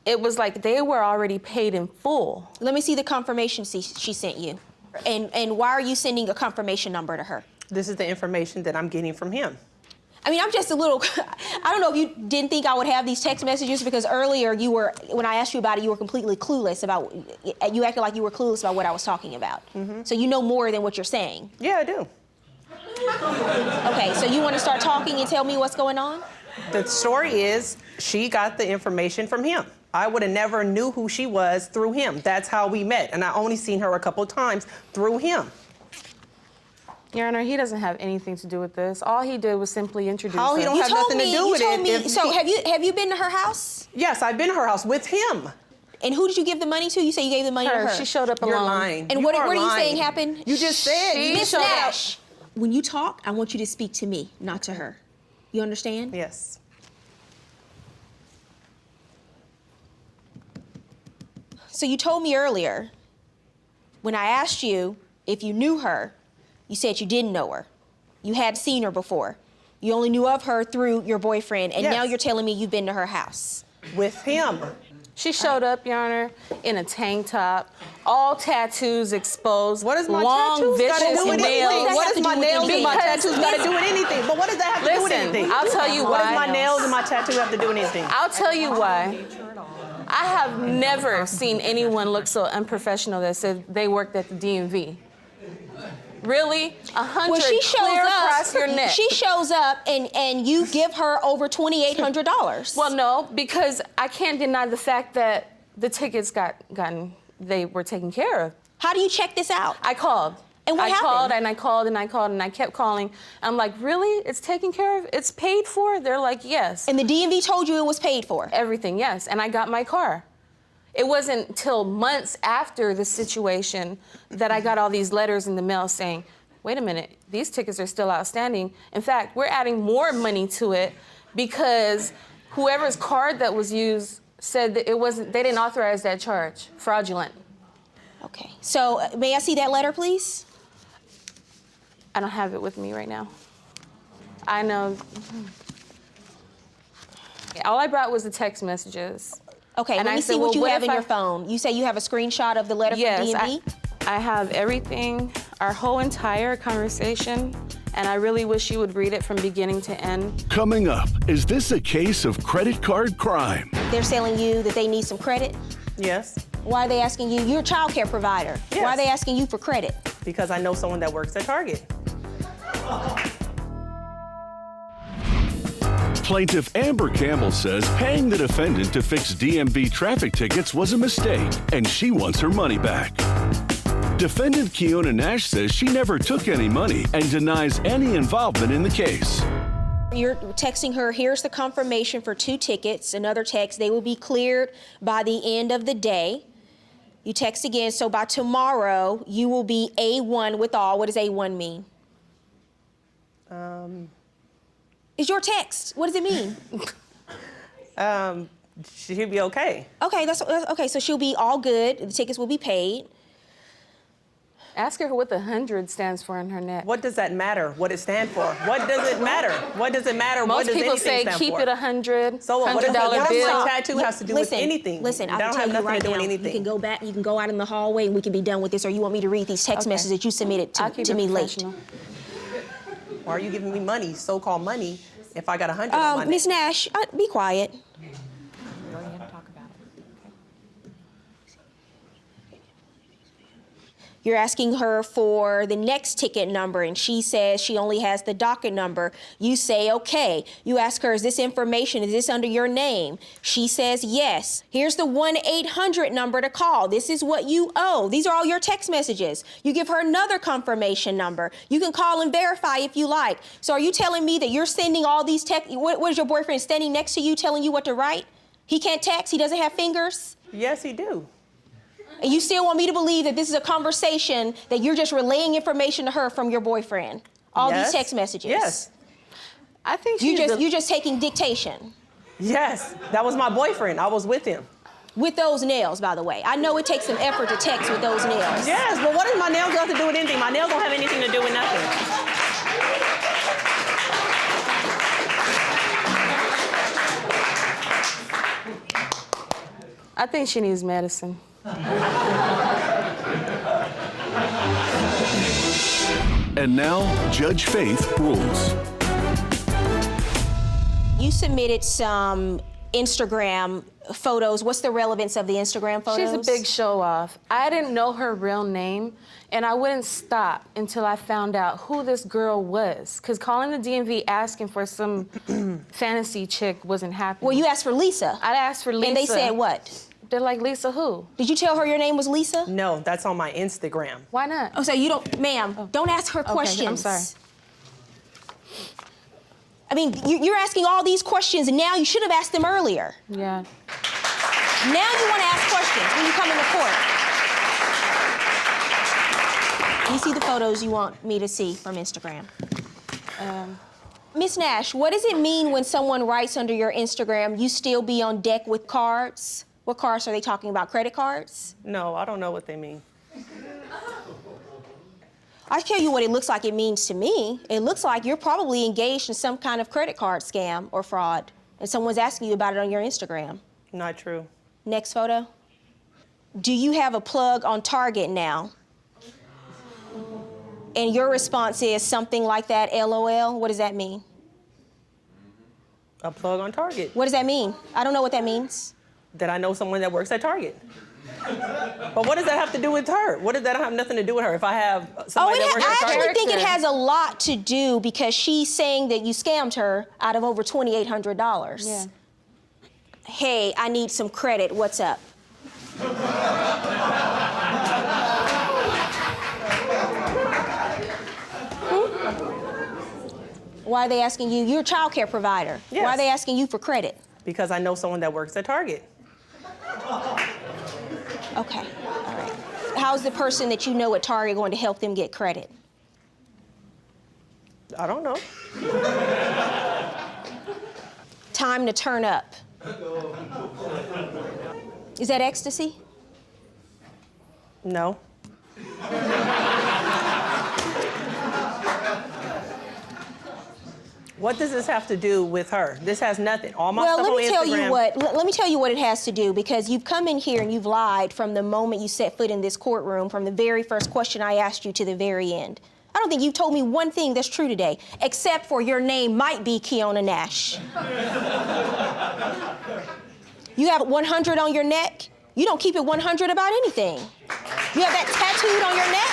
it was like they were already paid in full. Let me see the confirmation she sent you. And why are you sending a confirmation number to her? This is the information that I'm getting from him. I mean, I'm just a little, I don't know if you didn't think I would have these text messages, because earlier when I asked you about it, you were completely clueless about, you acted like you were clueless about what I was talking about. So you know more than what you're saying. Yeah, I do. Okay, so you want to start talking and tell me what's going on? The story is she got the information from him. I would have never knew who she was through him. That's how we met, and I only seen her a couple times through him. Your Honor, he doesn't have anything to do with this. All he did was simply introduce How he her. don't have nothing to do with it. So have you been to her house? Yes, I've been to her house with him. And who did you give the money to? You say you gave the money to her. She showed up alone. You're lying. And what are you saying happened? You just said you Miss showed up. Nash, when you talk, I want you to speak to me, not to her. You understand? Yes. So you told me earlier, when I asked you if you knew her, you said you didn't know her. You had seen her before. You only knew of her through your boyfriend, and Yes. now you're telling me you've been to her house. With him. She showed up, Your Honor, in a tank top, all tattoos exposed. What does my long, tattoos got to vicious do with nails. anything? What does my nails and my Because tattoos got to do with anything? But what does that have to do with Listen, anything? I'll tell you What does why. my nails and my tattoo have to do with anything? I'll tell you why. I have never seen anyone look so unprofessional that said they worked at the DMV. Really? 100 clear across your neck. She shows up and you give her over $2,800. Well, no, because I can't deny the fact that the tickets they were taken care of. How do you check this out? I called. And what happened? I called and I called and I called and I kept calling. I'm like, really? It's taken care of? It's paid for? They're like, yes. And the DMV told you it was paid for? Everything, yes. And I got my car. It wasn't until months after the situation that I got all these letters in the mail saying, wait a minute, these tickets are still outstanding. In fact, we're adding more money to it because whoever's card that was used said that they didn't authorize that charge, fraudulent. Okay, so may I see that letter, please? I don't have it with me right now. I know. All I brought was the text messages. Okay, And let I me said, see what well, you what have if in I- your phone. You say you have a screenshot of the letter from DMV? I have everything, our whole entire conversation, and I really wish you would read it from beginning to end. Coming up, is this a case of credit card crime? They're telling you that they need some credit? Yes. Why are they asking you? You're a child care provider. Yes. Why are they asking you for credit? Because I know someone that works at Target. Plaintiff Amber Campbell says paying the defendant to fix DMV traffic tickets was a mistake, and she wants her money back. Defendant Keona Nash says she never took any money and denies any involvement in the case. You're texting her, here's the confirmation for 2 tickets. Another text, they will be cleared by the end of the day. You text again, so by tomorrow, you will be A1 with all. What does A1 mean? It's your text. What does it mean? She'll be okay. Okay, that's okay. So she'll be all good. The tickets will be paid. Ask her what the 100 stands for on her neck. What does that matter? What it stands for? What does it matter? What does it matter? Most what does people anything say stand keep for? it 100, So what? What $100 does bill. my tattoo has to do with anything? Listen, That I don't can have tell you nothing right to do now. with anything. You can go back. You can go out in the hallway, and we can be done with this. Or you want me to read these text Okay. messages that you submitted I'll to, keep to it me late? professional. Why are you giving me money, so-called money, if I got 100 on my Miss neck? Nash, be quiet. You're asking her for the next ticket number, and she says she only has the docket number. You say, okay. You ask her, is this information, is this under your name? She says, yes. Here's the 1-800 number to call. This is what you owe. These are all your text messages. You give her another confirmation number. You can call and verify if you like. So are you telling me that you're sending all these text? What is your boyfriend standing next to you telling you what to write? He can't text? He doesn't have fingers? Yes, he do. And you still want me to believe that this is a conversation that you're just relaying information to her from your boyfriend? All Yes. these text messages? Yes. I think You're just taking dictation. Yes, that was my boyfriend. I was with him. With those nails, by the way. I know it takes some effort to text with those nails. Yes, but what does my nails got to do with anything? My nails don't have anything to do with nothing. I think she needs medicine. And now, Judge Faith rules. You submitted some Instagram photos. What's the relevance of the Instagram photos? She's a big show-off. I didn't know her real name, and I wouldn't stop until I found out who this girl was. Because calling the DMV asking for some fantasy chick wasn't happening. Well, you asked for Lisa. I asked for Lisa. And they said what? They're like, Lisa who? Did you tell her your name was Lisa? No, that's on my Instagram. Why not? Oh, so you don't, ma'am, don't ask her questions. I'm sorry. I mean, you're asking all these questions, and now you should have asked them earlier. Yeah. Now you want to ask questions when you come into court. You see the photos you want me to see from Instagram. Miss Nash, what does it mean when someone writes under your Instagram, you still be on deck with cards? What cards are they talking about? Credit cards? No, I don't know what they mean. I tell you what it looks like it means to me. It looks like you're probably engaged in some kind of credit card scam or fraud, and someone's asking you about it on your Instagram. Not true. Next photo. Do you have a plug on Target now? And your response is something like that, LOL. What does that mean? A plug on Target. What does that mean? I don't know what that means. That I know someone that works at Target. But what does that have to do with her? What does that have nothing to do with her? If I have somebody that works at Target? I actually think it has a lot to do because she's saying that you scammed her out of over $2,800. Yeah. Hey, I need some credit. What's up? Why are they asking you? You're a child care provider. Yes. Why are they asking you for credit? Because I know someone that works at Target. Okay, all right. How's the person that you know at Target going to help them get credit? I don't know. Time to turn up. Is that ecstasy? No. What does this have to do with her? This has nothing. All my stuff on Instagram. Let me tell you what it has to do, because you've come in here and you've lied from the moment you set foot in this courtroom, from the very first question I asked you to the very end. I don't think you've told me one thing that's true today, except for your name might be Kiona Nash. You have 100 on your neck. You don't keep it 100 about anything. You have that tattooed on your neck.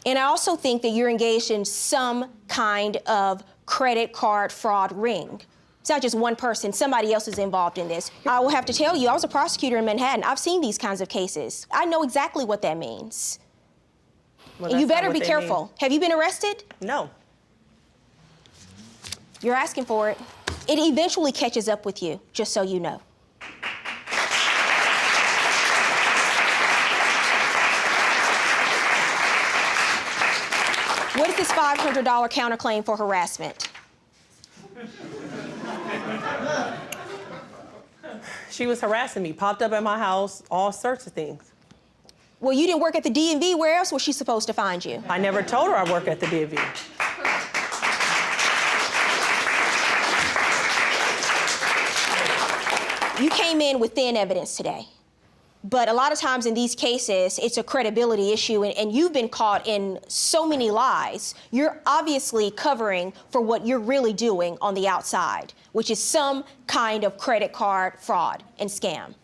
And I also think that you're engaged in some kind of credit card fraud ring. It's not just one person, somebody else is involved in this. I will have to tell you, I was a prosecutor in Manhattan. I've seen these kinds of cases. I know exactly what that means. Well, And you better be careful. Have you been arrested? No. You're asking for it. It eventually catches up with you, just so you know. What is this $500 counterclaim for harassment? She was harassing me, popped up at my house, all sorts of things. Well, you didn't work at the DMV. Where else was she supposed to find you? I never told her I work at the DMV. You came in with thin evidence today. But a lot of times in these cases, it's a credibility issue, and you've been caught in so many lies. You're obviously covering for what you're really doing on the outside, which is some kind of credit card fraud and scam.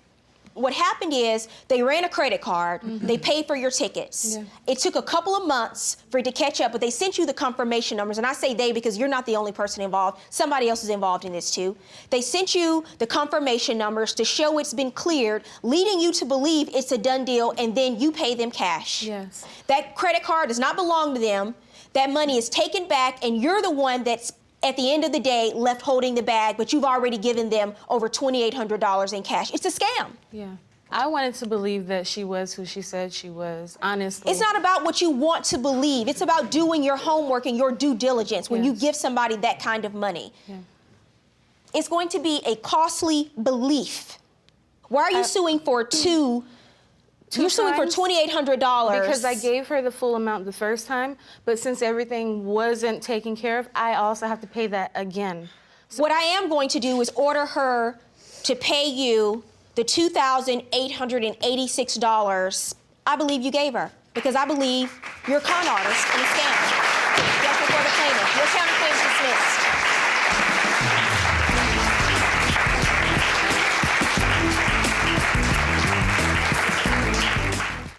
What happened is they ran a credit card, they paid for your tickets. Yeah. It took a couple of months for it to catch up, but they sent you the confirmation numbers, and I say they because you're not the only person involved. Somebody else is involved in this too. They sent you the confirmation numbers to show it's been cleared, leading you to believe it's a done deal, and then you pay them cash. Yes. That credit card does not belong to them. That money is taken back, and you're the one that's at the end of the day, left holding the bag, but you've already given them over $2,800 in cash. It's a scam. Yeah. I wanted to believe that she was who she said she was, honestly. It's not about what you want to believe. It's about doing your homework and your due diligence when you give somebody that kind of money. Yeah. It's going to be a costly belief. Why are you suing for You're suing for $2,800. Because I gave her the full amount the first time, but since everything wasn't taken care of, I also have to pay that again. So what I am going to do is order her to pay you the $2,886 I believe you gave her, because I believe you're a con artist and a scammer. That's before the plaintiff. Your counterclaim is